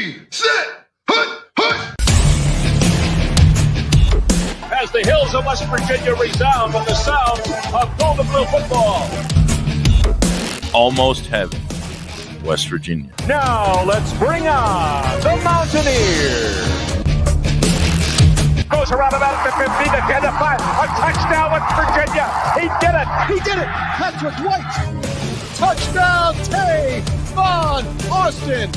Ready, set, hut, hut. As the hills of West Virginia resound with the sound of Golden Blue football. Almost heaven, West Virginia. Now let's bring on the Mountaineers. Goes around about the 50, the 10, the 5. A touchdown, West Virginia. He did it. He did it. Patrick White. Touchdown, Tay Von Austin.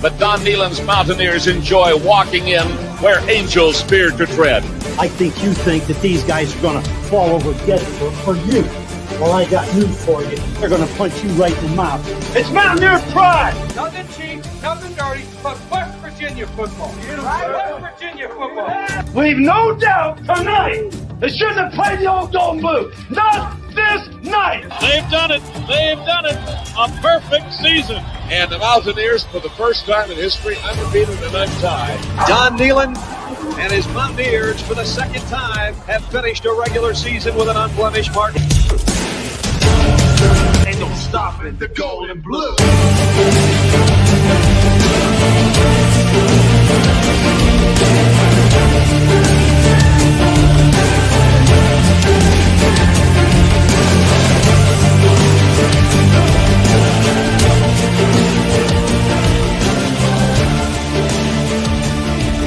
But Don Nehlen's Mountaineers enjoy walking in where angels fear to tread. I think you think that these guys are going to fall over dead for you. Well, I got news for you. They're going to punch you right in the mouth. It's Mountaineer pride! Nothing cheap, nothing dirty, but West Virginia football. West Virginia football. We've no doubt tonight they shouldn't have played the old Golden Blue. Not this night! They've done it. They've done it. A perfect season. And the Mountaineers, for the first time in history, undefeated and untied. Don Nehlen and his Mountaineers, for the second time, have finished a regular season with an unblemished mark. Ain't no stopping the Golden Blue.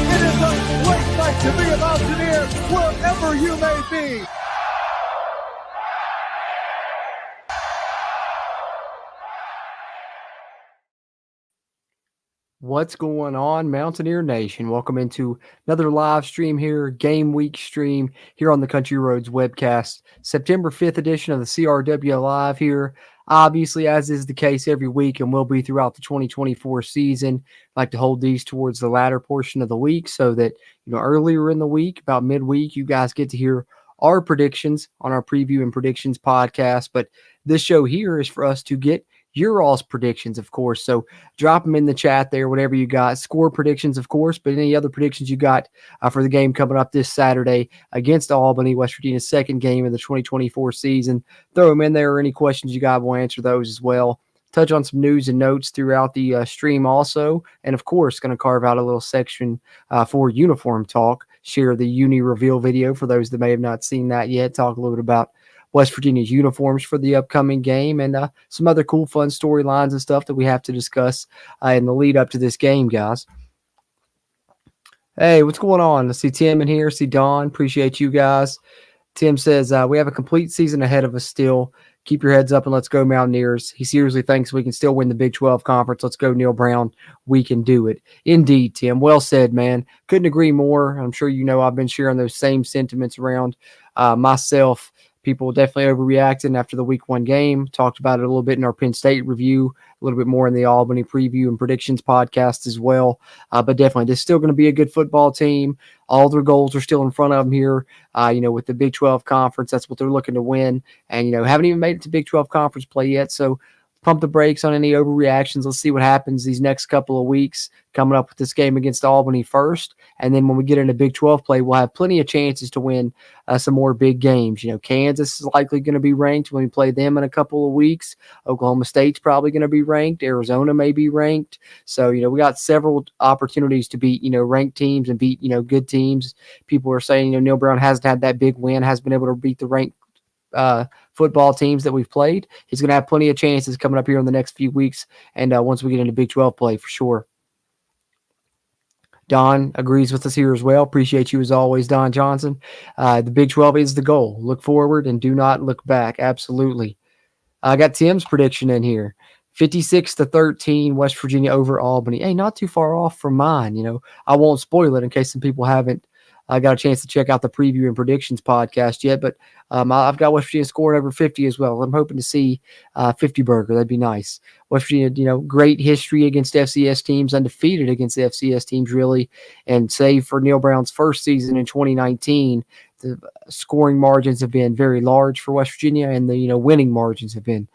It is a great night to be a Mountaineer, wherever you may be. What's going on, Mountaineer Nation? Welcome into another live stream here, game week stream here on the Country Roads webcast. September 5th edition of the CRW Live here. Obviously, as is the case every week and will be throughout the 2024 season, I like to hold these towards the latter portion of the week so that, earlier in the week, about midweek, you guys get to hear our predictions on our preview and predictions podcast. But this show here is for us to get your all's predictions, of course. So drop them in the chat there, whatever you got. Score predictions, of course, but any other predictions you got for the game coming up this Saturday against Albany, West Virginia's second game of the 2024 season. Throw them in there, or any questions you got, we'll answer those as well. Touch on some news and notes throughout the stream also. And, of course, going to carve out a little section for uniform talk. Share the uni reveal video for those that may have not seen that yet. Talk a little bit about West Virginia's uniforms for the upcoming game and some other cool, fun storylines and stuff that we have to discuss in the lead up to this game, guys. Hey, what's going on? I see Tim in here. See Don. Appreciate you guys. Tim says, we have a complete season ahead of us still. Keep your heads up and let's go Mountaineers. He seriously thinks we can still win the Big 12 conference. Let's go, Neil Brown. We can do it. Indeed, Tim. Well said, man. Couldn't agree more. I'm sure you know I've been sharing those same sentiments around myself. People definitely overreacting after the week 1 game. Talked about it a little bit in our Penn State review, a little bit more in the Albany preview and predictions podcast as well. But definitely, this is still going to be a good football team. All their goals are still in front of them here. With the Big 12 conference, that's what they're looking to win. And, haven't even made it to Big 12 conference play yet. So pump the brakes on any overreactions. Let's see what happens these next couple of weeks coming up with this game against Albany first. And then when we get into Big 12 play, we'll have plenty of chances to win some more big games. Kansas is likely going to be ranked when we play them in a couple of weeks. Oklahoma State's probably going to be ranked. Arizona may be ranked. So, we got several opportunities to beat, ranked teams and beat, good teams. People are saying, Neil Brown hasn't had that big win, hasn't been able to beat the ranked football teams that we've played. He's going to have plenty of chances coming up here in the next few weeks and once we get into Big 12 play for sure. Don agrees with us here as well. Appreciate you as always, Don Johnson. The Big 12 is the goal. Look forward and do not look back. Absolutely. I got Tim's prediction in here. 56-13 West Virginia over Albany. Hey, not too far off from mine. I won't spoil it in case some people haven't got a chance to check out the preview and predictions podcast yet, but I've got West Virginia scoring over 50 as well. I'm hoping to see 50 burger. That'd be nice. West Virginia, great history against FCS teams, undefeated against the FCS teams, really. And save for Neil Brown's first season in 2019, the scoring margins have been very large for West Virginia, and the winning margins have been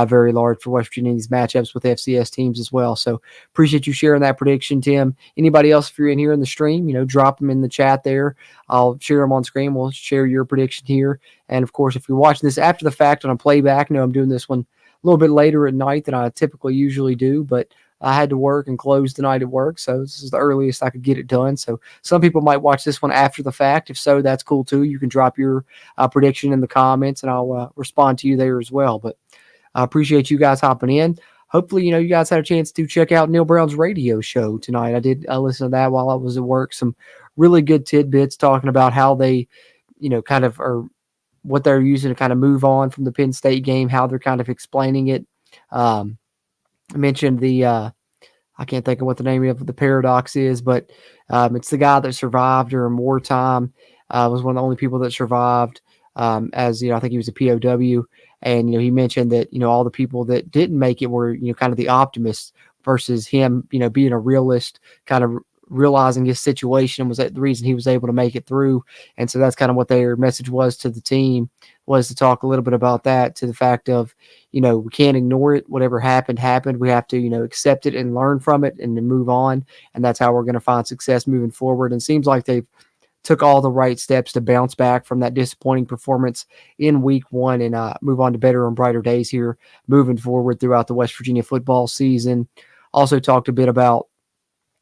very large for West Virginia in these matchups with FCS teams as well. So appreciate you sharing that prediction, Tim. Anybody else, if you're in here in the stream, drop them in the chat there. I'll share them on screen. We'll share your prediction here. And of course, if you're watching this after the fact on a playback, I'm doing this one little bit later at night than I typically usually do, but I had to work and close tonight at work, so this is the earliest I could get it done. So some people might watch this one after the fact. If so, that's cool too. You can drop your prediction in the comments, and I'll respond to you there as well. But I appreciate you guys hopping in. Hopefully, you guys had a chance to check out Neil Brown's radio show tonight. I did listen to that while I was at work. Some really good tidbits talking about how they, kind of are what they're using to kind of move on from the Penn State game, how they're kind of explaining it. I mentioned I can't think of what the name of the paradox is, but it's the guy that survived during wartime, was one of the only people that survived, as, I think he was a POW. And, he mentioned that, all the people that didn't make it were, kind of the optimists versus him, being a realist, kind of realizing his situation was the reason he was able to make it through. And so that's kind of what their message was to the team, was to talk a little bit about that, to the fact of, we can't ignore it. Whatever happened. We have to, accept it and learn from it and then move on. And that's how we're going to find success moving forward. And it seems like they've took all the right steps to bounce back from that disappointing performance in week 1 and move on to better and brighter days here moving forward throughout the West Virginia football season. Also talked a bit about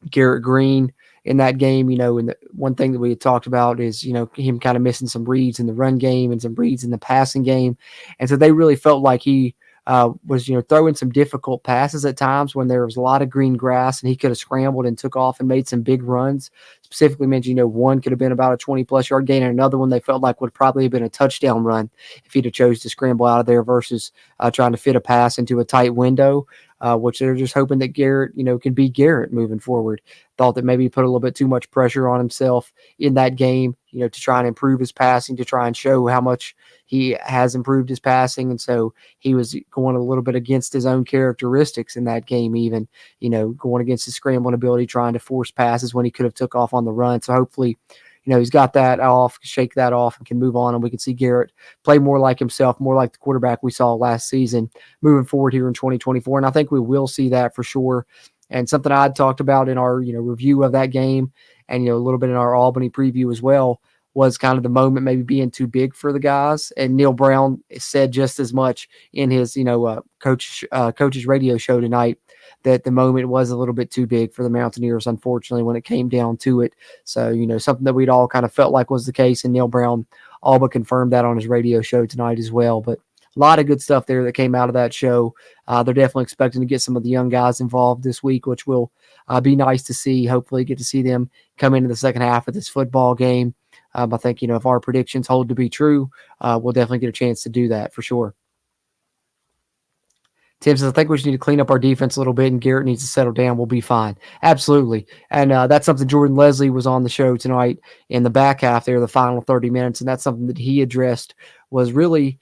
Garrett Green in that game, and the one thing that we had talked about is, him kind of missing some reads in the run game and some reads in the passing game. And so they really felt like he was, throwing some difficult passes at times when there was a lot of green grass and he could have scrambled and took off and made some big runs. Specifically mentioned, one could have been about a 20-plus yard gain, and another one they felt like would probably have been a touchdown run if he'd have chose to scramble out of there versus trying to fit a pass into a tight window, which they're just hoping that Garrett, can be Garrett moving forward. Thought that maybe he put a little bit too much pressure on himself in that game, to try and improve his passing, to try and show how much he has improved his passing. And so he was going a little bit against his own characteristics in that game, even, going against his scrambling ability, trying to force passes when he could have took off on the run. So hopefully, he's got that off, shake that off, and can move on. And we can see Garrett play more like himself, more like the quarterback we saw last season moving forward here in 2024. And I think we will see that for sure. And something I'd talked about in our, review of that game and, a little bit in our Albany preview as well was kind of the moment maybe being too big for the guys. And Neil Brown said just as much in his, coach's radio show tonight, that the moment was a little bit too big for the Mountaineers, unfortunately, when it came down to it. So, something that we'd all kind of felt like was the case, and Neil Brown all but confirmed that on his radio show tonight as well. But a lot of good stuff there that came out of that show. They're definitely expecting to get some of the young guys involved this week, which will be nice to see. Hopefully get to see them come into the second half of this football game. I think, if our predictions hold to be true, we'll definitely get a chance to do that for sure. Tim says, I think we just need to clean up our defense a little bit and Garrett needs to settle down. We'll be fine. Absolutely. And that's something Jordan Leslie was on the show tonight in the back half there, the final 30 minutes. And that's something that he addressed was really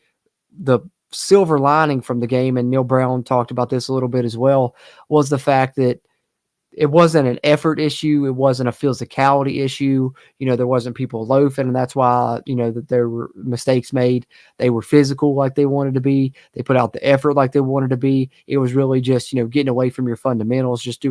the silver lining from the game. And Neil Brown talked about this a little bit as well, was the fact that it wasn't an effort issue. It wasn't a physicality issue. There wasn't people loafing, and that's why, that there were mistakes made. They were physical like they wanted to be. They put out the effort like they wanted to be. It was really just, getting away from your fundamentals, just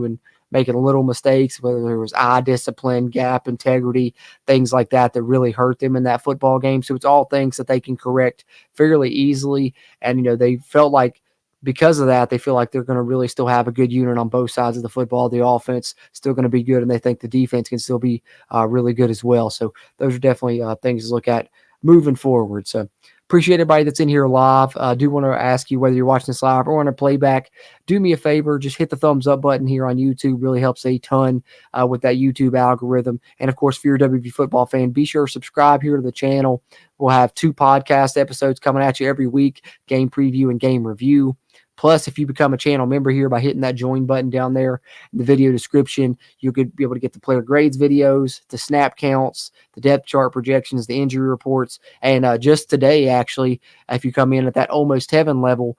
making little mistakes, whether there was eye discipline, gap integrity, things like that really hurt them in that football game. So it's all things that they can correct fairly easily. And, they felt like, because of that, they feel like they're going to really still have a good unit on both sides of the football. The offense still going to be good, and they think the defense can still be really good as well. So those are definitely things to look at moving forward. So appreciate everybody that's in here live. I do want to ask you, whether you're watching this live or on a playback, do me a favor, just hit the thumbs up button here on YouTube. Really helps a ton with that YouTube algorithm. And of course, if you're a WVU football fan, be sure to subscribe here to the channel. We'll have 2 podcast episodes coming at you every week, game preview and game review. Plus, if you become a channel member here by hitting that join button down there in the video description, you could be able to get the player grades videos, the snap counts, the depth chart projections, the injury reports. And just today, actually, if you come in at that almost heaven level,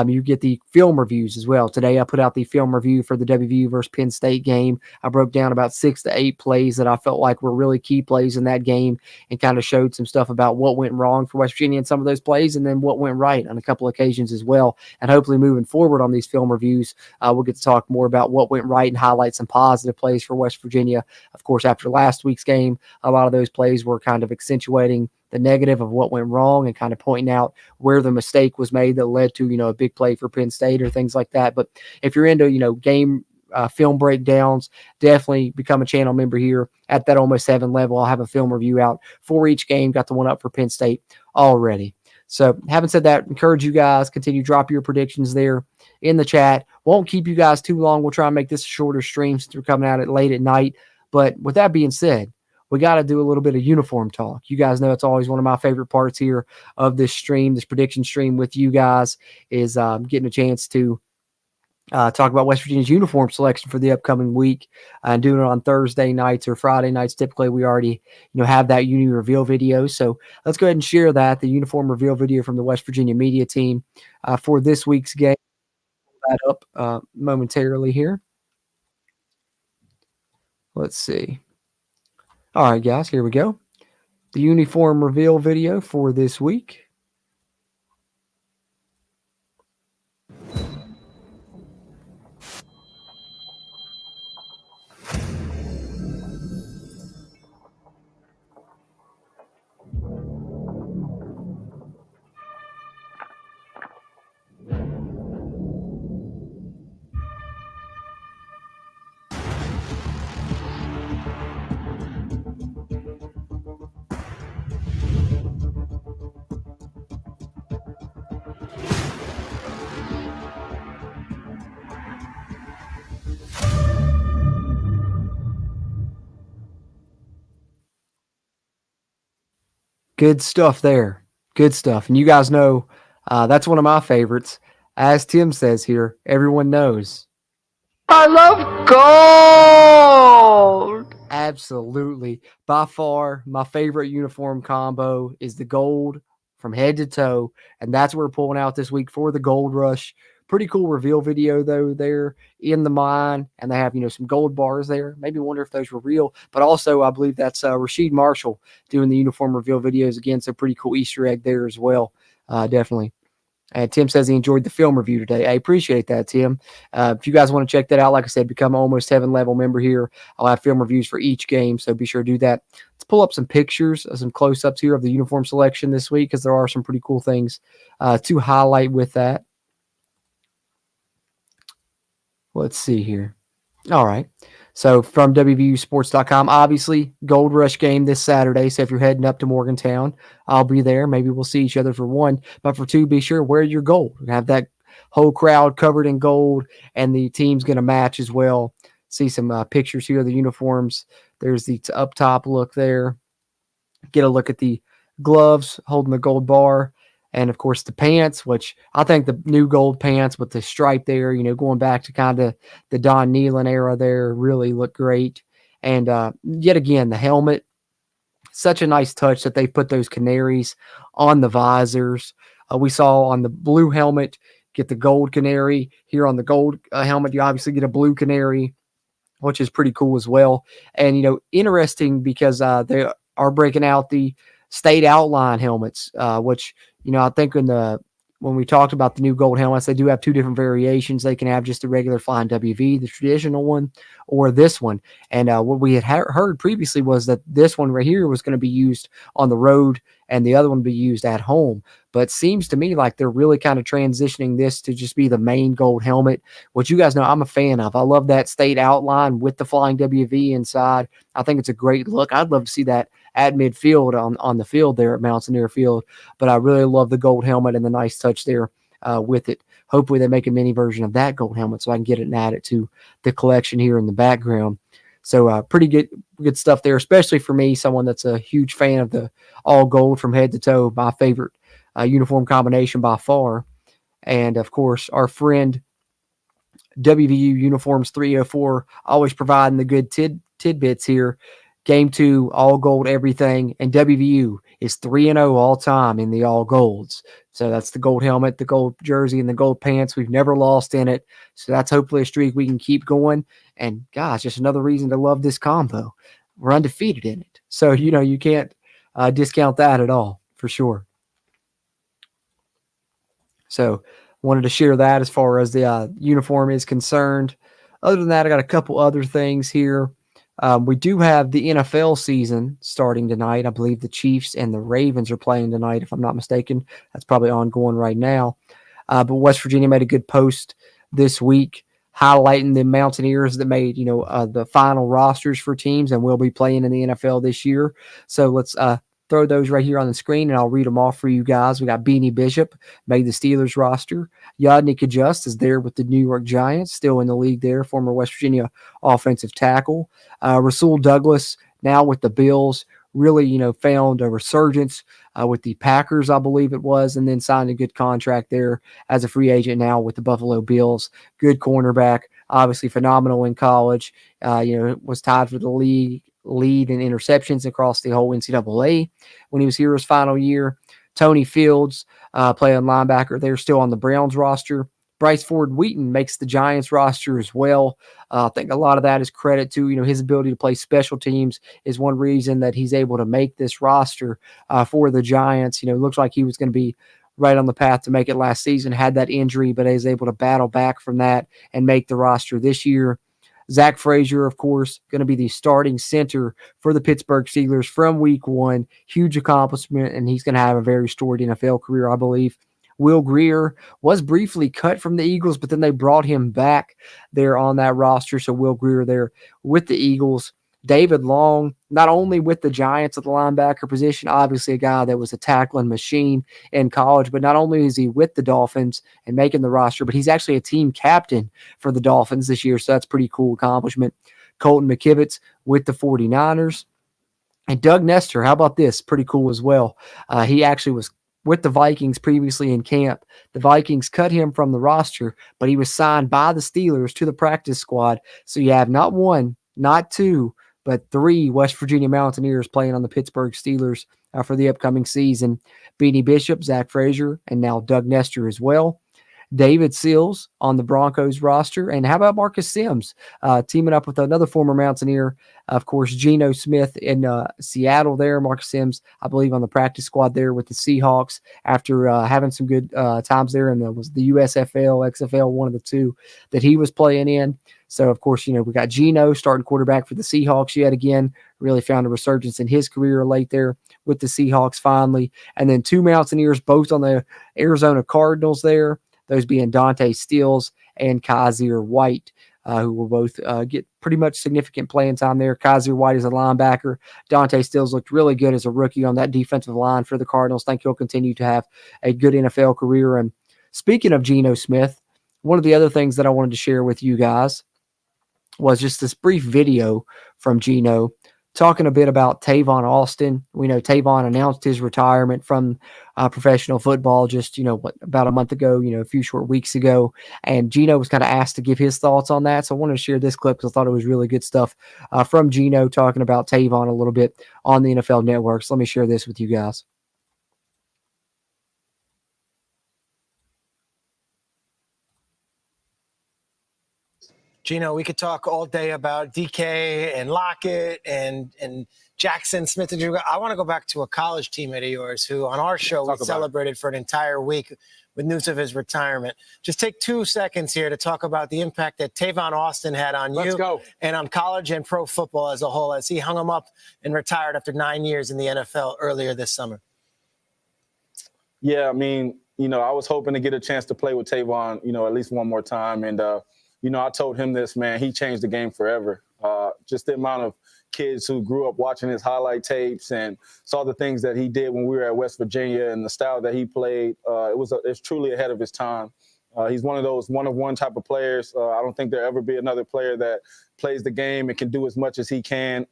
you get the film reviews as well. Today, I put out the film review for the WVU versus Penn State game. I broke down about 6 to 8 plays that I felt like were really key plays in that game and kind of showed some stuff about what went wrong for West Virginia in some of those plays and then what went right on a couple occasions as well. And hopefully moving forward on these film reviews, we'll get to talk more about what went right and highlight some positive plays for West Virginia. Of course, after last week's game, a lot of those plays were kind of accentuating the negative of what went wrong and kind of pointing out where the mistake was made that led to, a big play for Penn State or things like that. But if you're into, game film breakdowns, definitely become a channel member here at that Almost Heaven level. I'll have a film review out for each game. Got the one up for Penn State already. So having said that, encourage you guys, continue to drop your predictions there in the chat. Won't keep you guys too long. We'll try and make this a shorter stream since we're coming out at late at night. But with that being said, we got to do a little bit of uniform talk. You guys know it's always one of my favorite parts here of this stream, this prediction stream with you guys, is getting a chance to talk about West Virginia's uniform selection for the upcoming week, and doing it on Thursday nights or Friday nights. Typically, we already have that uni reveal video. So let's go ahead and share the uniform reveal video from the West Virginia media team for this week's game. Pull that up momentarily here. Let's see. All right, guys, here we go. The uniform reveal video for this week. Good stuff there. Good stuff. And you guys know that's one of my favorites. As Tim says here, everyone knows. I love gold. Absolutely. By far, my favorite uniform combo is the gold from head to toe. And that's what we're pulling out this week for the Gold Rush. Pretty cool reveal video, though, there in the mine. And they have, some gold bars there. Maybe wonder if those were real. But also, I believe that's Rasheed Marshall doing the uniform reveal videos again. So pretty cool Easter egg there as well. Definitely. And Tim says he enjoyed the film review today. I appreciate that, Tim. If you guys want to check that out, like I said, become an Almost Heaven level member here. I'll have film reviews for each game, so be sure to do that. Let's pull up some pictures, some close-ups here of the uniform selection this week, because there are some pretty cool things to highlight with that. Let's see here. All right. So from WVUsports.com, obviously, Gold Rush game this Saturday. So if you're heading up to Morgantown, I'll be there. Maybe we'll see each other for one. But for two, be sure wear your gold. Have that whole crowd covered in gold, and the team's going to match as well. See some pictures here of the uniforms. There's the up top look there. Get a look at the gloves holding the gold bar. And, of course, the pants, which I think the new gold pants with the stripe there, going back to kind of the Don Nehlen era there, really look great. And yet again, the helmet, such a nice touch that they put those canaries on the visors. We saw on the blue helmet, get the gold canary. Here on the gold helmet, you obviously get a blue canary, which is pretty cool as well. And, interesting because they are breaking out the state outline helmets, which, I think when we talked about the new gold helmets, they do have two different variations. They can have just the regular flying WV, the traditional one, or this one. And what we had heard previously was that this one right here was going to be used on the road and the other one be used at home. But it seems to me like they're really kind of transitioning this to just be the main gold helmet, which you guys know I'm a fan of. I love that state outline with the flying WV inside. I think it's a great look. I'd love to see that at midfield on the field there at Mountaineer Field. But I really love the gold helmet and the nice touch there with it. Hopefully they make a mini version of that gold helmet so I can get it and add it to the collection here in the background. So pretty good stuff there, especially for me, someone that's a huge fan of the all gold from head to toe, my favorite uniform combination by far. And, of course, our friend WVU Uniforms 304 always providing the good tidbits here. Game 2, all gold everything, and WVU is 3-0 all time in the all golds. So that's the gold helmet, the gold jersey, and the gold pants. We've never lost in it. So that's hopefully a streak we can keep going. And, gosh, just another reason to love this combo. We're undefeated in it. So, you can't discount that at all, for sure. So Wanted to share that as far as the uniform is concerned. Other than that, I got a couple other things here. We do have the NFL season starting tonight. I believe the Chiefs and the Ravens are playing tonight, if I'm not mistaken. That's probably ongoing right now. But West Virginia made a good post this week highlighting the Mountaineers that made, the final rosters for teams and will be playing in the NFL this year. So let's throw those right here on the screen, and I'll read them off for you guys. We got Beanie Bishop, made the Steelers roster. Yadni Kajust is there with the New York Giants, still in the league there, former West Virginia offensive tackle. Rasul Douglas, now with the Bills, really, found a resurgence with the Packers, I believe it was, and then signed a good contract there as a free agent now with the Buffalo Bills. Good cornerback, obviously phenomenal in college. Was tied for the lead in interceptions across the whole NCAA when he was here his final year. Tony Fields, playing linebacker, they're still on the Browns roster. Bryce Ford Wheaton makes the Giants roster as well. I think a lot of that is credit to, his ability to play special teams is one reason that he's able to make this roster for the Giants. It looks like he was going to be right on the path to make it last season, had that injury, but is able to battle back from that and make the roster this year. Zach Frazier, of course, going to be the starting center for the Pittsburgh Steelers from week 1. Huge accomplishment, and he's going to have a very storied NFL career, I believe. Will Greer was briefly cut from the Eagles, but then they brought him back there on that roster. So Will Greer there with the Eagles. David Long, not only with the Giants at the linebacker position, obviously a guy that was a tackling machine in college, but not only is he with the Dolphins and making the roster, but he's actually a team captain for the Dolphins this year. So that's a pretty cool accomplishment. Colton McKivitz with the 49ers. And Doug Nestor, how about this? Pretty cool as well. He actually was with the Vikings previously in camp. The Vikings cut him from the roster, but he was signed by the Steelers to the practice squad. So you have not one, not two, but 3 West Virginia Mountaineers playing on the Pittsburgh Steelers for the upcoming season. Beanie Bishop, Zach Frazier, and now Doug Nestor as well. David Sills on the Broncos roster. And how about Marcus Sims teaming up with another former Mountaineer, of course, Geno Smith in Seattle there. Marcus Sims, I believe, on the practice squad there with the Seahawks after having some good times there. And was the USFL, XFL, one of the two that he was playing in. So, of course, we got Geno starting quarterback for the Seahawks yet again. Really found a resurgence in his career late there with the Seahawks finally. And then 2 Mountaineers, both on the Arizona Cardinals there. Those being Dante Stills and Kaiser White, who will both get pretty much significant playing time there. Kaiser White is a linebacker. Dante Stills looked really good as a rookie on that defensive line for the Cardinals. Think he'll continue to have a good NFL career. And speaking of Geno Smith, one of the other things that I wanted to share with you guys was just this brief video from Geno talking a bit about Tavon Austin. We know Tavon announced his retirement from professional football just, about a month ago, a few short weeks ago. And Geno was kind of asked to give his thoughts on that. So I wanted to share this clip because I thought it was really good stuff from Geno talking about Tavon a little bit on the NFL Network. So let me share this with you guys. Geno, we could talk all day about DK and Lockett and Jackson Smith and Drew. I want to go back to a college teammate of yours who on our show we celebrated for an entire week with news of his retirement. Just take 2 seconds here to talk about the impact that Tavon Austin had on you and on college and pro football as a whole as he hung him up and retired after 9 years in the NFL earlier this summer. Yeah, I mean, I was hoping to get a chance to play with Tavon, at least one more time. And, I told him this, man, he changed the game forever. Just the amount of kids who grew up watching his highlight tapes and saw the things that he did when we were at West Virginia and the style that he played, it's truly ahead of his time. He's one of those one-of-one type of players. I don't think there'll ever be another player that plays the game and can do as much as he can.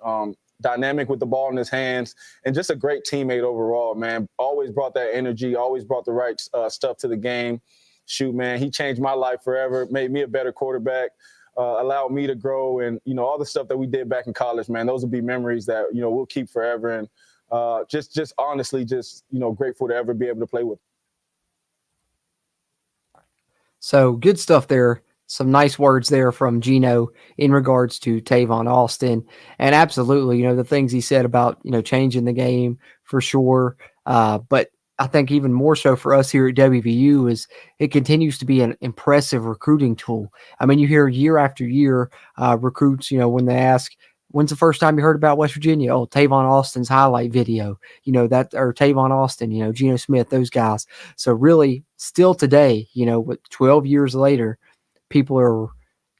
Dynamic with the ball in his hands, and just a great teammate overall, man. Always brought that energy, always brought the right stuff to the game. Shoot, man, he changed my life forever, made me a better quarterback, allowed me to grow, and, all the stuff that we did back in college, man, those will be memories that, we'll keep forever. And just honestly, grateful to ever be able to play with. So good stuff there. Some nice words there from Geno in regards to Tavon Austin. And absolutely, the things he said about, changing the game for sure. But I think even more so for us here at WVU is it continues to be an impressive recruiting tool. I mean, you hear year after year recruits, when they ask, when's the first time you heard about West Virginia? Oh, Tavon Austin's highlight video, or Tavon Austin, Geno Smith, those guys. So really still today, with 12 years later, people are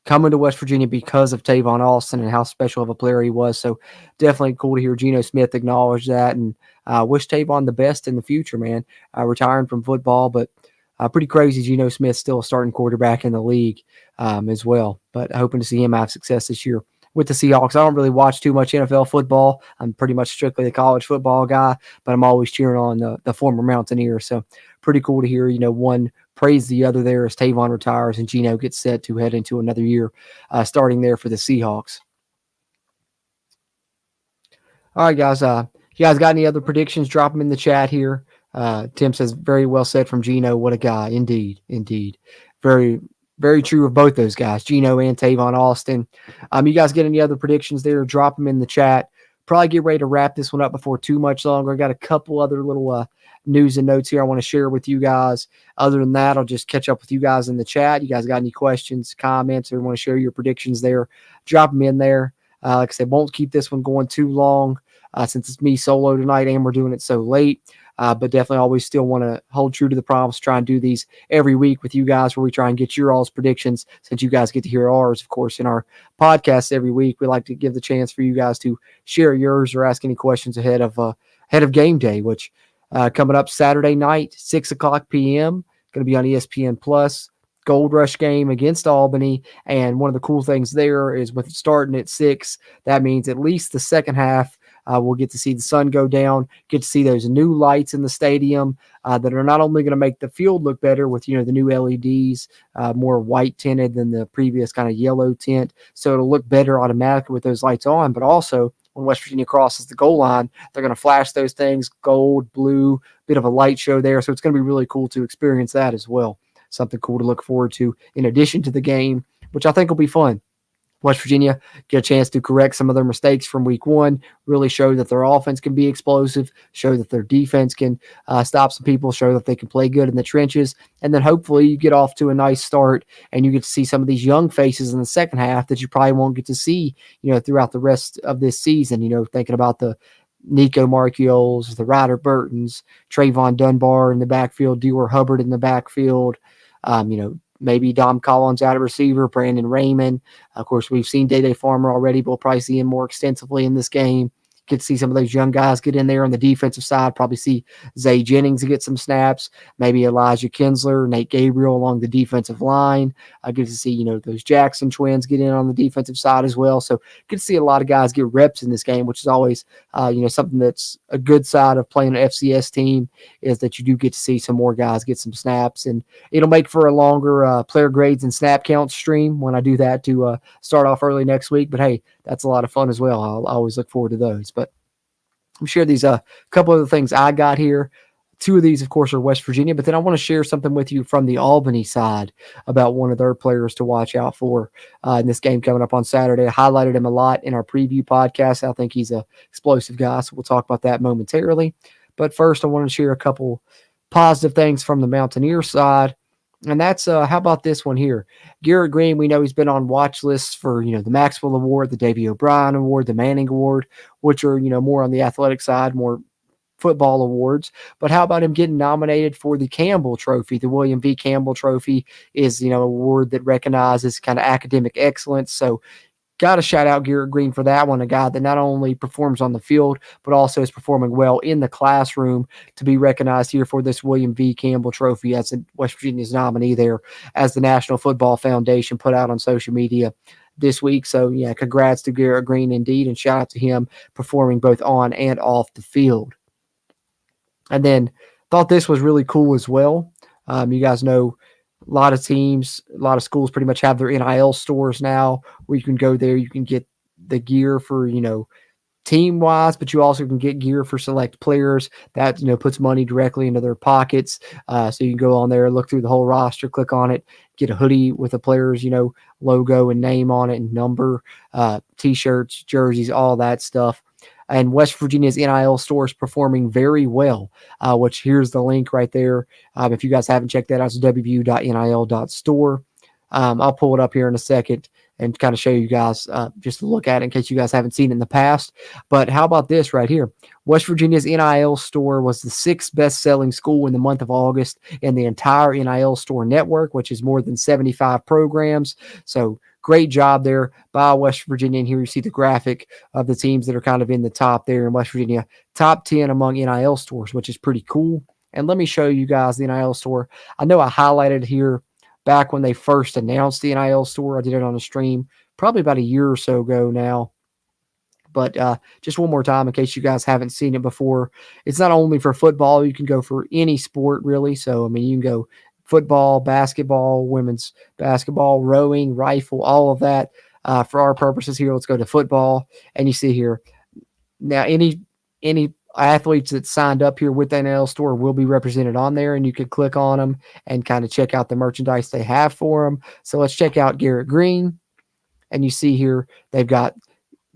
coming to West Virginia because of Tavon Austin and how special of a player he was. So definitely cool to hear Geno Smith acknowledge that, and wish Tavon the best in the future, man. Retiring from football, but pretty crazy Geno Smith still a starting quarterback in the league as well. But hoping to see him have success this year with the Seahawks. I don't really watch too much NFL football. I'm pretty much strictly a college football guy, but I'm always cheering on the former Mountaineer. So pretty cool to hear, one praise the other there as Tavon retires and Geno gets set to head into another year starting there for the Seahawks. All right, guys. You guys got any other predictions? Drop them in the chat here. Tim says, very well said from Geno. What a guy. Indeed. Very, very true of both those guys, Geno and Tavon Austin. You guys get any other predictions there? Drop them in the chat. Probably get ready to wrap this one up before too much longer. I got a couple other little news and notes here I want to share with you guys. Other than that, I'll just catch up with you guys in the chat. You guys got any questions, comments, or want to share your predictions there? Drop them in there. Like I said, won't keep this one going too long since it's me solo tonight and we're doing it so late. But definitely always still want to hold true to the promise, try and do these every week with you guys where we try and get your all's predictions since you guys get to hear ours, of course, in our podcast every week. We like to give the chance for you guys to share yours or ask any questions ahead of game day, which coming up Saturday night, 6:00 p.m., going to be on ESPN Plus. Gold Rush game against Albany. And one of the cool things there is with starting at 6, that means at least the second half, we'll get to see the sun go down, get to see those new lights in the stadium that are not only going to make the field look better with, the new LEDs, more white tinted than the previous kind of yellow tint. So it'll look better automatically with those lights on, but also when West Virginia crosses the goal line, they're going to flash those things, gold, blue, bit of a light show there. So it's going to be really cool to experience that as well. Something cool to look forward to in addition to the game, which I think will be fun. West Virginia get a chance to correct some of their mistakes from week 1, really show that their offense can be explosive, show that their defense can stop some people, show that they can play good in the trenches, and then hopefully you get off to a nice start and you get to see some of these young faces in the second half that you probably won't get to see, throughout the rest of this season, thinking about the Nico Marchiols, the Ryder Burtons, Trayvon Dunbar in the backfield, Dewar Hubbard in the backfield, maybe Dom Collins out of receiver, Brandon Raymond. Of course, we've seen Day Farmer already, but we'll probably see him more extensively in this game. Get to see some of those young guys get in there on the defensive side. Probably see Zay Jennings get some snaps. Maybe Elijah Kinsler, Nate Gabriel along the defensive line. I get to see, those Jackson twins get in on the defensive side as well. So get to see a lot of guys get reps in this game, which is always, something that's a good side of playing an FCS team is that you do get to see some more guys get some snaps. And it'll make for a longer player grades and snap count stream when I do that to start off early next week. But hey, that's a lot of fun as well. I'll always look forward to those. But I'm sure these couple of the things I got here. 2 of these, of course, are West Virginia, but then I want to share something with you from the Albany side about one of their players to watch out for in this game coming up on Saturday. I highlighted him a lot in our preview podcast. I think he's a explosive guy, so we'll talk about that momentarily. But first, I want to share a couple positive things from the Mountaineer side. And that's, how about this one here? Garrett Green, we know he's been on watch lists for, the Maxwell Award, the Davey O'Brien Award, the Manning Award, which are, more on the athletic side, more football awards. But how about him getting nominated for the Campbell Trophy? The William V. Campbell Trophy is, an award that recognizes kind of academic excellence. So got to shout out Garrett Green for that one, a guy that not only performs on the field, but also is performing well in the classroom to be recognized here for this William V. Campbell Trophy as West Virginia's nominee there as the National Football Foundation put out on social media this week. So, yeah, congrats to Garrett Green indeed, and shout out to him performing both on and off the field. And then thought this was really cool as well. You guys know a lot of teams, a lot of schools pretty much have their NIL stores now where you can go there. You can get the gear for, team wise, but you also can get gear for select players that, puts money directly into their pockets. So you can go on there, look through the whole roster, click on it, get a hoodie with the player's, logo and name on it and number, t-shirts, jerseys, all that stuff. And West Virginia's NIL store is performing very well, which here's the link right there. If you guys haven't checked that out, it's wvu.nil.store. I'll pull it up here in a second and kind of show you guys just to look at it in case you guys haven't seen it in the past. But how about this right here? West Virginia's NIL store was the 6th best-selling school in the month of August in the entire NIL store network, which is more than 75 programs. So great job there by West Virginia. And here you see the graphic of the teams that are kind of in the top there in West Virginia. Top 10 among NIL stores, which is pretty cool. And let me show you guys the NIL store. I know I highlighted here back when they first announced the NIL store. I did it on a stream probably about a year or so ago now. But just one more time in case you guys haven't seen it before. It's not only for football. You can go for any sport, really. So, I mean, you can go football, basketball, women's basketball, rowing, rifle, all of that. For our purposes here, let's go to football. And you see here, now any athletes that signed up here with the NIL store will be represented on there, and you can click on them and kind of check out the merchandise they have for them. So let's check out Garrett Green. And you see here, they've got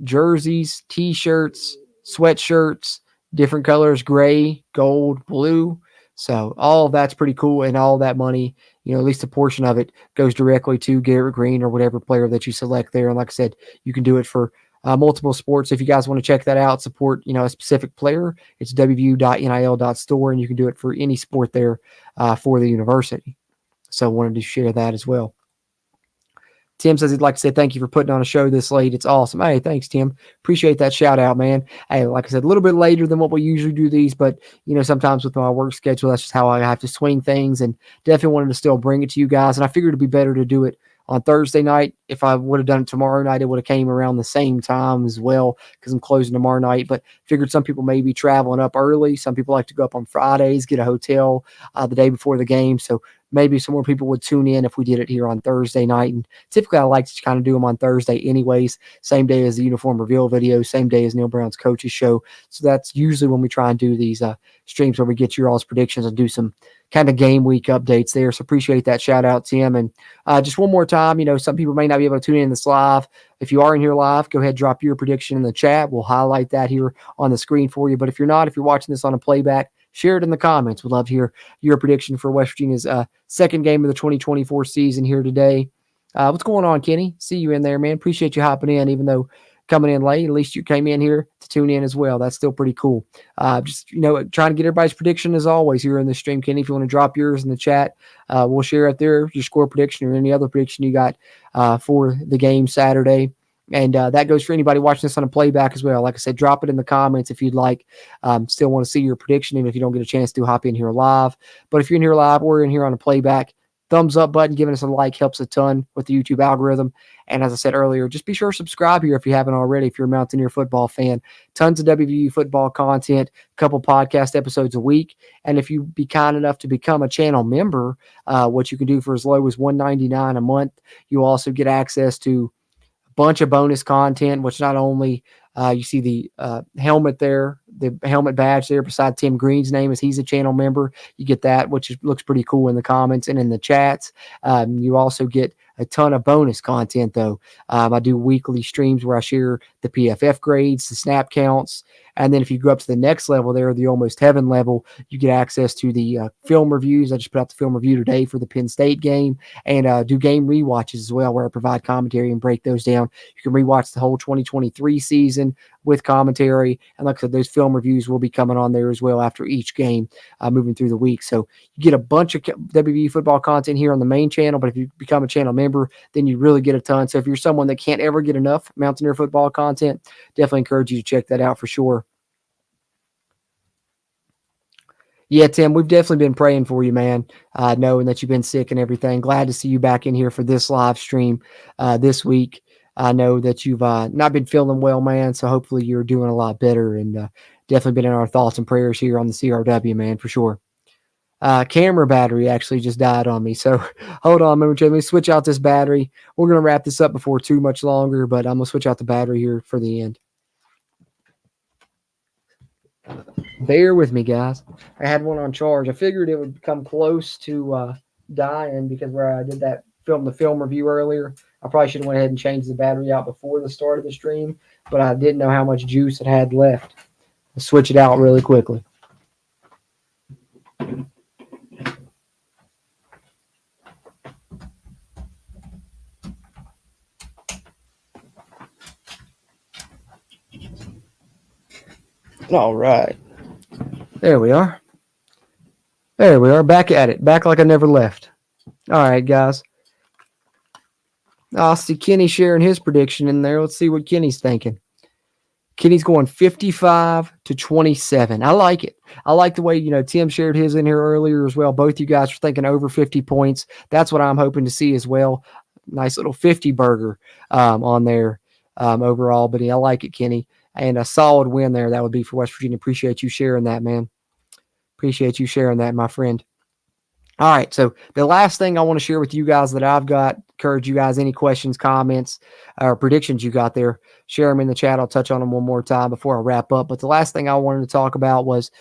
jerseys, t-shirts, sweatshirts, different colors, gray, gold, blue. So all of that's pretty cool. And all that money, at least a portion of it goes directly to Garrett Green or whatever player that you select there. And like I said, you can do it for multiple sports. If you guys want to check that out, support, a specific player, it's wvu.nil.store, and you can do it for any sport there for the university. So I wanted to share that as well. Tim says he'd like to say thank you for putting on a show this late. It's awesome. Hey, thanks, Tim. Appreciate that shout out, man. Hey, like I said, a little bit later than what we usually do these, but, sometimes with my work schedule, that's just how I have to swing things, and definitely wanted to still bring it to you guys. And I figured it'd be better to do it on Thursday night. If I would have done it tomorrow night, it would have came around the same time as well because I'm closing tomorrow night. But figured some people may be traveling up early. Some people like to go up on Fridays, get a hotel the day before the game. So maybe some more people would tune in if we did it here on Thursday night. And typically I like to kind of do them on Thursday anyways, same day as the uniform reveal video, same day as Neil Brown's coaches show. So that's usually when we try and do these streams where we get your all's predictions and do some kind of game week updates there. So appreciate that shout out, Tim. And just one more time, some people may not be able to tune in this live. If you are in here live, go ahead, drop your prediction in the chat. We'll highlight that here on the screen for you. But if you're not, if you're watching this on a playback, share it in the comments. We'd love to hear your prediction for West Virginia's second game of the 2024 season here today. What's going on, Kenny? See you in there, man. Appreciate you hopping in, even though coming in late. At least you came in here to tune in as well. That's still pretty cool. Just, trying to get everybody's prediction as always here in the stream. Kenny, if you want to drop yours in the chat, we'll share it there, your score prediction or any other prediction you got for the game Saturday. And that goes for anybody watching this on a playback as well. Like I said, drop it in the comments if you'd like. Still want to see your prediction, even if you don't get a chance to hop in here live. But if you're in here live or in here on a playback, thumbs up button, giving us a like helps a ton with the YouTube algorithm. And as I said earlier, just be sure to subscribe here if you haven't already, if you're a Mountaineer football fan. Tons of WVU football content, a couple podcast episodes a week. And if you be kind enough to become a channel member, what you can do for as low as $1.99 a month, you'll also get access to bunch of bonus content, which not only you see the helmet there, the helmet badge there beside Tim Green's name as he's a channel member. You get that, which looks pretty cool in the comments and in the chats. You also get a ton of bonus content, though. I do weekly streams where I share the PFF grades, the snap counts. And then if you go up to the next level there, the Almost Heaven level, you get access to the film reviews. I just put out the film review today for the Penn State game, and do game rewatches as well, where I provide commentary and break those down. You can rewatch the whole 2023 season with commentary. And like I said, those film reviews will be coming on there as well after each game moving through the week. So you get a bunch of WVU football content here on the main channel, but if you become a channel member, then you really get a ton. So if you're someone that can't ever get enough Mountaineer football content, definitely encourage you to check that out for sure. Yeah, Tim, we've definitely been praying for you, man, knowing that you've been sick and everything. Glad to see you back in here for this live stream this week. I know that you've not been feeling well, man, so hopefully you're doing a lot better, and definitely been in our thoughts and prayers here on the CRW, man, for sure. Camera battery actually just died on me, so hold on, let me switch out this battery. We're going to wrap this up before too much longer, but I'm going to switch out the battery here for the end. Bear with me, guys. I had one on charge. I figured it would come close to dying because where I did the film review earlier, I probably should have went ahead and changed the battery out before the start of the stream, but I didn't know how much juice it had left. I'll switch it out really quickly. All right. There we are. There we are. Back at it. Back like I never left. All right, guys. I'll see Kenny sharing his prediction in there. Let's see what Kenny's thinking. Kenny's going 55-27. I like it. I like the way, Tim shared his in here earlier as well. Both you guys are thinking over 50 points. That's what I'm hoping to see as well. Nice little 50 burger on there over Albany. I like it, Kenny. And a solid win there. That would be for West Virginia. Appreciate you sharing that, man. Appreciate you sharing that, my friend. All right, so the last thing I want to share with you guys that I've got, encourage you guys, any questions, comments, or predictions you got there, share them in the chat. I'll touch on them one more time before I wrap up. But the last thing I wanted to talk about was,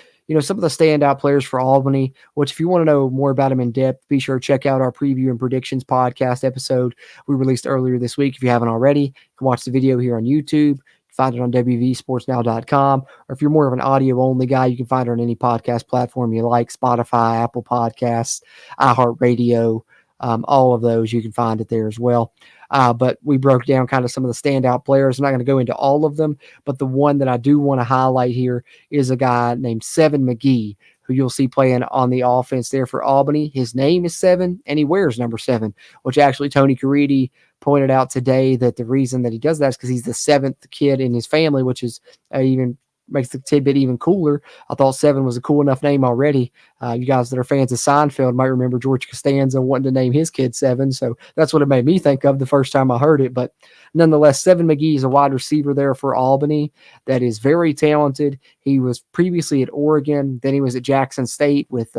some of the standout players for Albany, which if you want to know more about them in depth, be sure to check out our preview and predictions podcast episode we released earlier this week. If you haven't already, you can watch the video here on YouTube. Find it on WVSportsNow.com. Or if you're more of an audio-only guy, you can find it on any podcast platform you like, Spotify, Apple Podcasts, iHeartRadio, all of those. You can find it there as well. But we broke down kind of some of the standout players. I'm not going to go into all of them, but the one that I do want to highlight here is a guy named Seven McGee, who you'll see playing on the offense there for Albany. His name is Seven, and he wears number 7, which actually Tony Caridi pointed out today that the reason that he does that is because he's the 7th kid in his family, which is even makes the tidbit even cooler. I thought 7 was a cool enough name already. You guys that are fans of Seinfeld might remember George Costanza wanting to name his kid 7, so that's what it made me think of the first time I heard it. But nonetheless, Seven McGee is a wide receiver there for Albany that is very talented. He was previously at Oregon, then he was at Jackson State with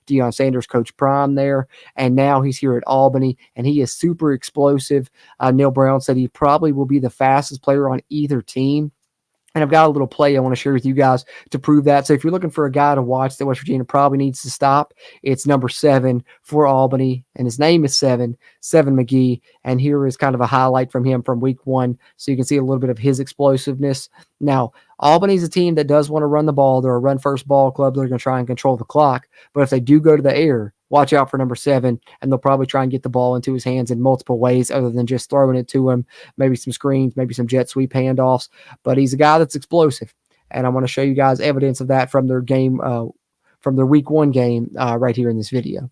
Deion Sanders, Coach Prime there, and now he's here at Albany, and he is super explosive. Neil Brown said he probably will be the fastest player on either team. And I've got a little play I want to share with you guys to prove that. So if you're looking for a guy to watch that West Virginia probably needs to stop, it's number 7 for Albany, and his name is Seven McGee. And here is kind of a highlight from him from week 1, so you can see a little bit of his explosiveness. Now, Albany's a team that does want to run the ball. They're a run-first ball club. They're going to try and control the clock. But if they do go to the air, watch out for number 7, and they'll probably try and get the ball into his hands in multiple ways other than just throwing it to him, maybe some screens, maybe some jet sweep handoffs. But he's a guy that's explosive, and I want to show you guys evidence of that from their game, from their week 1 game right here in this video.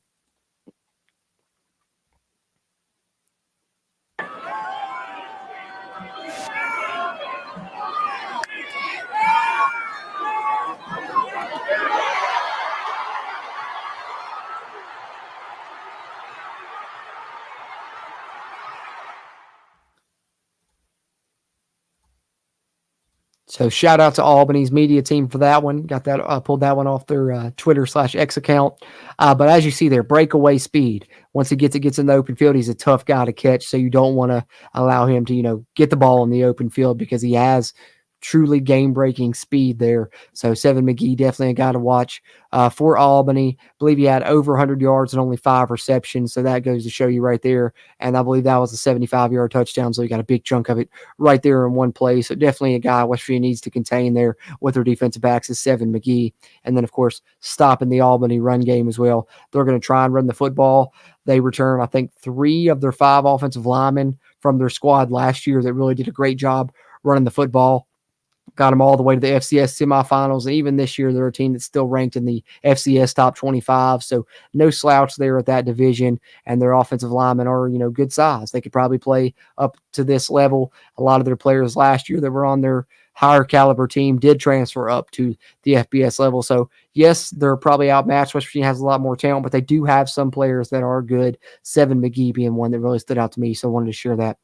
So shout out to Albany's media team for that one. Got that pulled that one off their Twitter/X account. But as you see there, breakaway speed. Once he gets in the open field, he's a tough guy to catch. So you don't want to allow him to get the ball in the open field because he has truly game-breaking speed there. So Seven McGee, definitely a guy to watch for Albany. I believe he had over 100 yards and only 5 receptions, so that goes to show you right there. And I believe that was a 75-yard touchdown, so he got a big chunk of it right there in one play. So definitely a guy West Virginia needs to contain there with their defensive backs is Seven McGee. And then, of course, stopping the Albany run game as well. They're going to try and run the football. They return, I think, 3 of their 5 offensive linemen from their squad last year that really did a great job running the football. Got them all the way to the FCS semifinals. And even this year, they're a team that's still ranked in the FCS top 25. So no slouch there at that division. And their offensive linemen are, good size. They could probably play up to this level. A lot of their players last year that were on their higher caliber team did transfer up to the FBS level. So yes, they're probably outmatched. West Virginia has a lot more talent, but they do have some players that are good. Seven McGee being one that really stood out to me. So I wanted to share that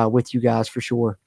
with you guys for sure.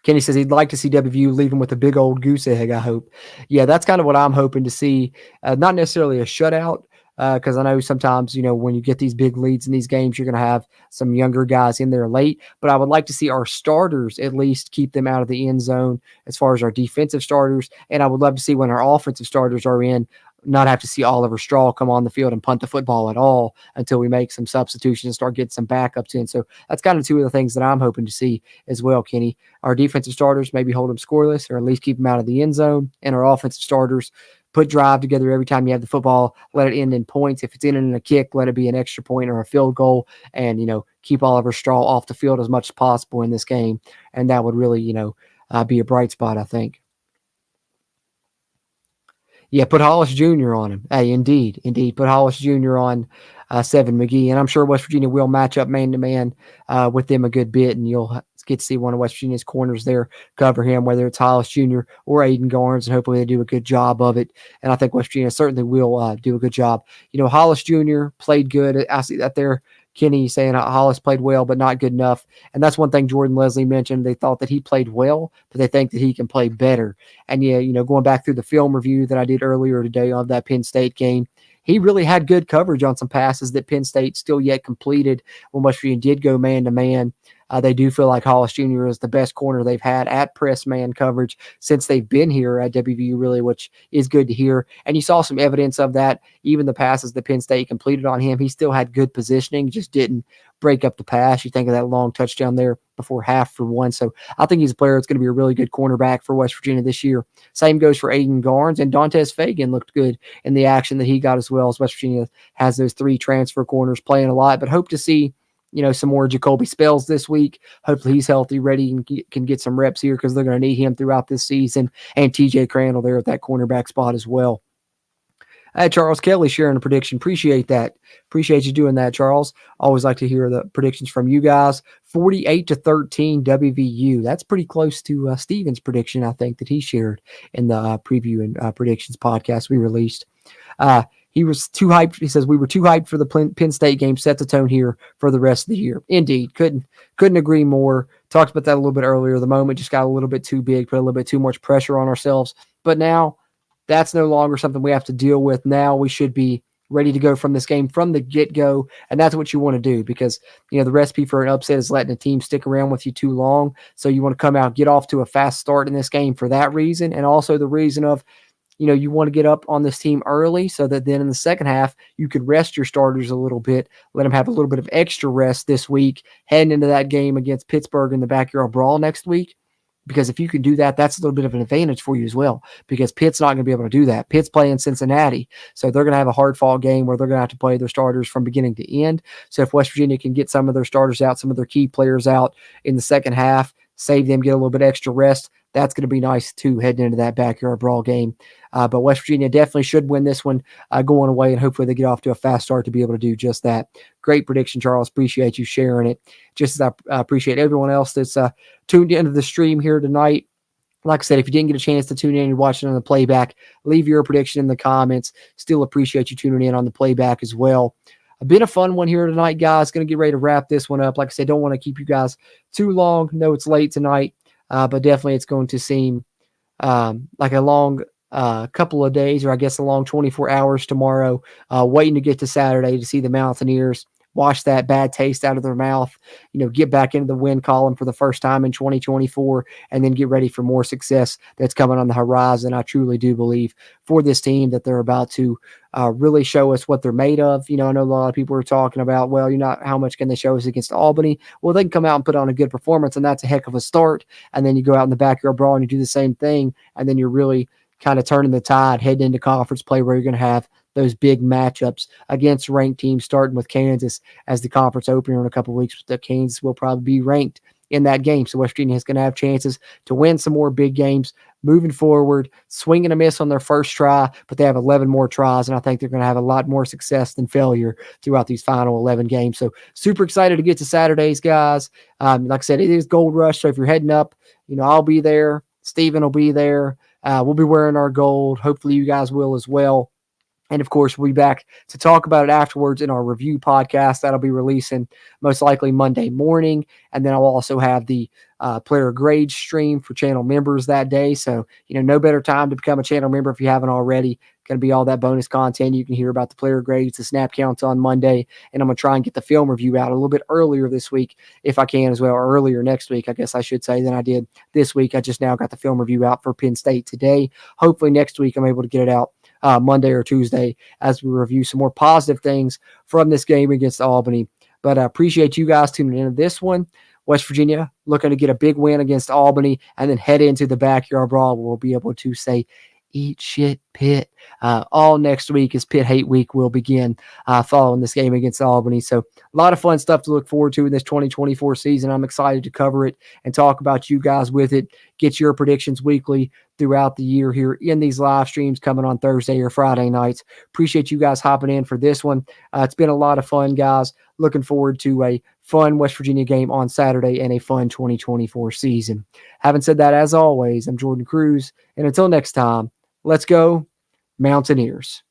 Kenny says he'd like to see WVU leave him with a big old goose egg, I hope. Yeah, that's kind of what I'm hoping to see. Not necessarily a shutout, because I know sometimes, when you get these big leads in these games, you're going to have some younger guys in there late. But I would like to see our starters at least keep them out of the end zone as far as our defensive starters. And I would love to see when our offensive starters are in, not have to see Oliver Straw come on the field and punt the football at all until we make some substitutions and start getting some backups in. So that's kind of two of the things that I'm hoping to see as well, Kenny. Our defensive starters maybe hold them scoreless or at least keep them out of the end zone, and our offensive starters put drive together every time you have the football, let it end in points. If it's in a kick, let it be an extra point or a field goal, and, keep Oliver Straw off the field as much as possible in this game. And that would really, be a bright spot, I think. Yeah, put Hollis Jr. on him. Hey, indeed. Put Hollis Jr. on Seven McGee. And I'm sure West Virginia will match up man-to-man with them a good bit, and you'll get to see one of West Virginia's corners there cover him, whether it's Hollis Jr. or Aiden Garnes, and hopefully they do a good job of it. And I think West Virginia certainly will do a good job. Hollis Jr. played good. I see that there. Kenny saying Hollis played well, but not good enough. And that's one thing Jordan Leslie mentioned. They thought that he played well, but they think that he can play better. And going back through the film review that I did earlier today of that Penn State game, he really had good coverage on some passes that Penn State still yet completed when West Virginia did go man-to-man. They do feel like Hollis Jr. is the best corner they've had at press man coverage since they've been here at WVU, really, which is good to hear. And you saw some evidence of that. Even the passes that Penn State completed on him, he still had good positioning, just didn't break up the pass. You think of that long touchdown there before half for one. So I think he's a player that's going to be a really good cornerback for West Virginia this year. Same goes for Aiden Garnes, and Dantes Fagan looked good in the action that he got as well, as West Virginia has those 3 transfer corners playing a lot. But hope to see some more Jacoby Spells this week. Hopefully he's healthy, ready, and can get some reps here because they're going to need him throughout this season. And TJ Crandall there at that cornerback spot as well. Charles Kelly sharing a prediction. Appreciate that. Appreciate you doing that, Charles. Always like to hear the predictions from you guys. 48-13 WVU. That's pretty close to Steven's prediction, I think, that he shared in the preview and predictions podcast we released. He was too hyped. He says we were too hyped for the Penn State game. Set the tone here for the rest of the year. Indeed, couldn't agree more. Talked about that a little bit earlier. The moment just got a little bit too big, put a little bit too much pressure on ourselves. But now that's no longer something we have to deal with. Now we should be ready to go from this game from the get-go, and that's what you want to do because, the recipe for an upset is letting a team stick around with you too long. So you want to come out, get off to a fast start in this game for that reason, and also the reason of, you want to get up on this team early so that then in the second half, you could rest your starters a little bit, let them have a little bit of extra rest this week, heading into that game against Pittsburgh in the Backyard Brawl next week. Because if you can do that, that's a little bit of an advantage for you as well, because Pitt's not going to be able to do that. Pitt's playing Cincinnati, so they're going to have a hard-fought game where they're going to have to play their starters from beginning to end. So if West Virginia can get some of their starters out, some of their key players out in the second half, save them, get a little bit extra rest, that's going to be nice too heading into that Backyard Brawl game. But West Virginia definitely should win this one going away, and hopefully they get off to a fast start to be able to do just that. Great prediction, Charles. Appreciate you sharing it. Just as I appreciate everyone else that's tuned into the stream here tonight. Like I said, if you didn't get a chance to tune in and watch it on the playback, leave your prediction in the comments. Still appreciate you tuning in on the playback as well. Been a fun one here tonight, guys. Going to get ready to wrap this one up. Like I said, don't want to keep you guys too long. No, it's late tonight, but definitely it's going to seem like a long couple of days, or I guess a long 24 hours tomorrow, waiting to get to Saturday to see the Mountaineers wash that bad taste out of their mouth, get back into the win column for the first time in 2024, and then get ready for more success that's coming on the horizon. I truly do believe for this team that they're about to really show us what they're made of. I know a lot of people are talking about, well, how much can they show us against Albany? Well, they can come out and put on a good performance, and that's a heck of a start. And then you go out in the Backyard Brawl and you do the same thing, and then you're really kind of turning the tide, heading into conference play where you're going to have those big matchups against ranked teams, starting with Kansas as the conference opener in a couple of weeks. But Kansas will probably be ranked in that game. So West Virginia is going to have chances to win some more big games moving forward, swing and a miss on their first try, but they have 11 more tries, and I think they're going to have a lot more success than failure throughout these final 11 games. So super excited to get to Saturdays, guys. Like I said, it is Gold Rush, so if you're heading up, I'll be there. Steven will be there. We'll be wearing our gold. Hopefully you guys will as well. And, of course, we'll be back to talk about it afterwards in our review podcast. That'll be releasing most likely Monday morning. And then I'll also have the player grade stream for channel members that day. So, no better time to become a channel member if you haven't already. Going to be all that bonus content. You can hear about the player grades, the snap counts on Monday. And I'm going to try and get the film review out a little bit earlier this week if I can as well, or earlier next week, I guess I should say, than I did this week. I just now got the film review out for Penn State today. Hopefully next week I'm able to get it out Monday or Tuesday as we review some more positive things from this game against Albany. But I appreciate you guys tuning into this one. West Virginia looking to get a big win against Albany and then head into the backyard brawl where we'll be able to say, eat shit, Pitt. All next week as Pitt Hate Week will begin following this game against Albany. So a lot of fun stuff to look forward to in this 2024 season. I'm excited to cover it and talk about you guys with it. Get your predictions weekly throughout the year here in these live streams coming on Thursday or Friday nights. Appreciate you guys hopping in for this one. It's been a lot of fun, guys. Looking forward to a fun West Virginia game on Saturday and a fun 2024 season. Having said that, as always, I'm Jordan Cruz. And until next time, let's go Mountaineers.